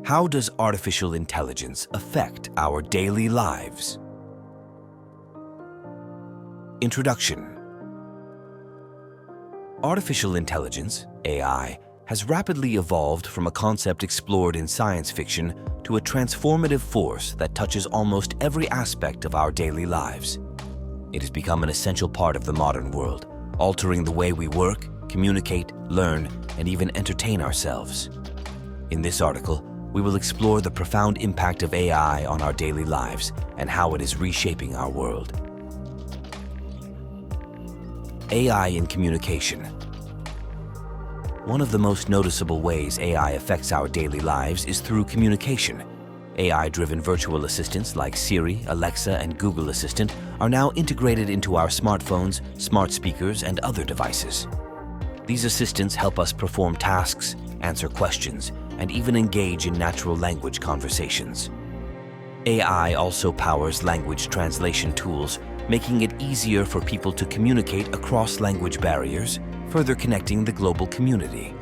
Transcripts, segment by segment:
How does artificial intelligence affect our daily lives? Introduction. Artificial intelligence, AI, has rapidly evolved from a concept explored in science fiction to a transformative force that touches almost every aspect of our daily lives. It has become an essential part of the modern world, altering the way we work, communicate, learn, and even entertain ourselves. In this article, we will explore the profound impact of AI on our daily lives and how it is reshaping our world. AI in communication. One of the most noticeable ways AI affects our daily lives is through communication. AI-driven virtual assistants like Siri, Alexa, and Google Assistant are now integrated into our smartphones, smart speakers, and other devices. These assistants help us perform tasks, answer questions, and even engage in natural language conversations. AI also powers language translation tools, making it easier for people to communicate across language barriers, further connecting the global community.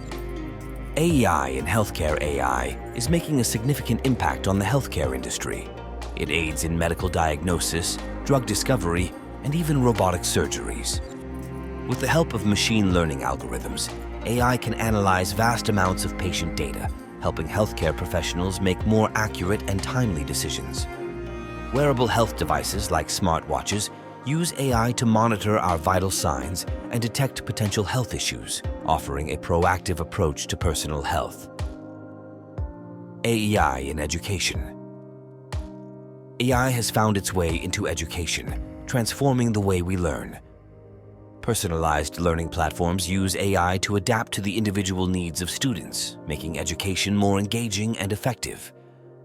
AI in healthcare. AI is making a significant impact on the healthcare industry. It aids in medical diagnosis, drug discovery, and even robotic surgeries. With the help of machine learning algorithms, AI can analyze vast amounts of patient data, helping healthcare professionals make more accurate and timely decisions. Wearable health devices like smartwatches use AI to monitor our vital signs and detect potential health issues, offering a proactive approach to personal health. AI in education. AI has found its way into education, transforming the way we learn. Personalized learning platforms use AI to adapt to the individual needs of students, making education more engaging and effective.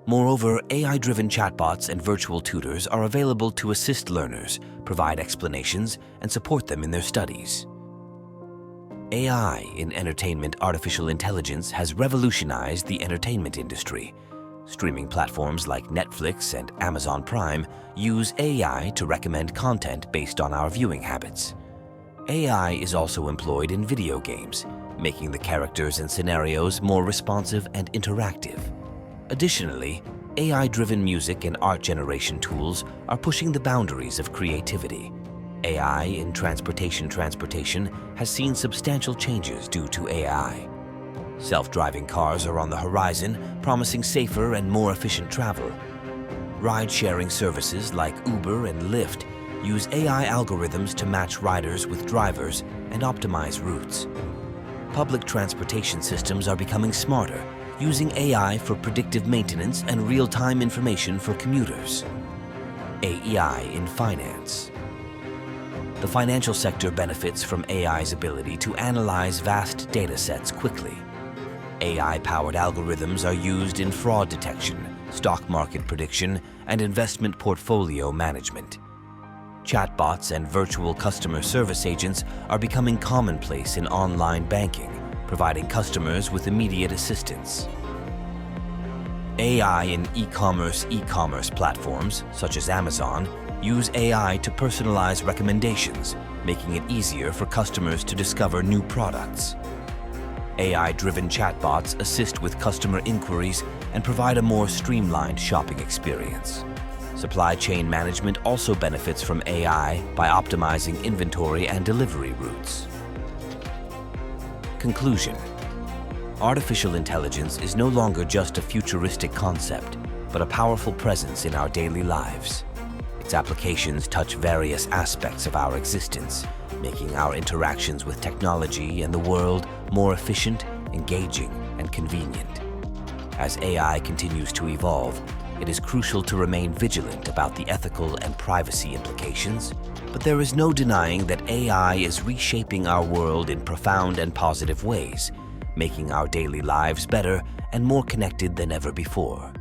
Moreover, AI-driven chatbots and virtual tutors are available to assist learners, provide explanations, and support them in their studies. AI in entertainment. Artificial intelligence has revolutionized the entertainment industry. Streaming platforms like Netflix and Amazon Prime use AI to recommend content based on our viewing habits. AI is also employed in video games, making the characters and scenarios more responsive and interactive. Additionally, AI-driven music and art generation tools are pushing the boundaries of creativity. AI in transportation. Transportation has seen substantial changes due to AI. Self-driving cars are on the horizon, promising safer and more efficient travel. Ride-sharing services like Uber and Lyft use AI algorithms to match riders with drivers and optimize routes. Public transportation systems are becoming smarter, using AI for predictive maintenance and real-time information for commuters. AI in finance. The financial sector benefits from AI's ability to analyze vast data sets quickly. AI-powered algorithms are used in fraud detection, stock market prediction, and investment portfolio management. Chatbots and virtual customer service agents are becoming commonplace in online banking, providing customers with immediate assistance. AI in e-commerce. E-commerce platforms, such as Amazon, use AI to personalize recommendations, making it easier for customers to discover new products. AI-driven chatbots assist with customer inquiries and provide a more streamlined shopping experience. Supply chain management also benefits from AI by optimizing inventory and delivery routes. Conclusion. Artificial intelligence is no longer just a futuristic concept, but a powerful presence in our daily lives. Its applications touch various aspects of our existence, making our interactions with technology and the world more efficient, engaging, and convenient. As AI continues to evolve, it is crucial to remain vigilant about the ethical and privacy implications, but there is no denying that AI is reshaping our world in profound and positive ways, making our daily lives better and more connected than ever before.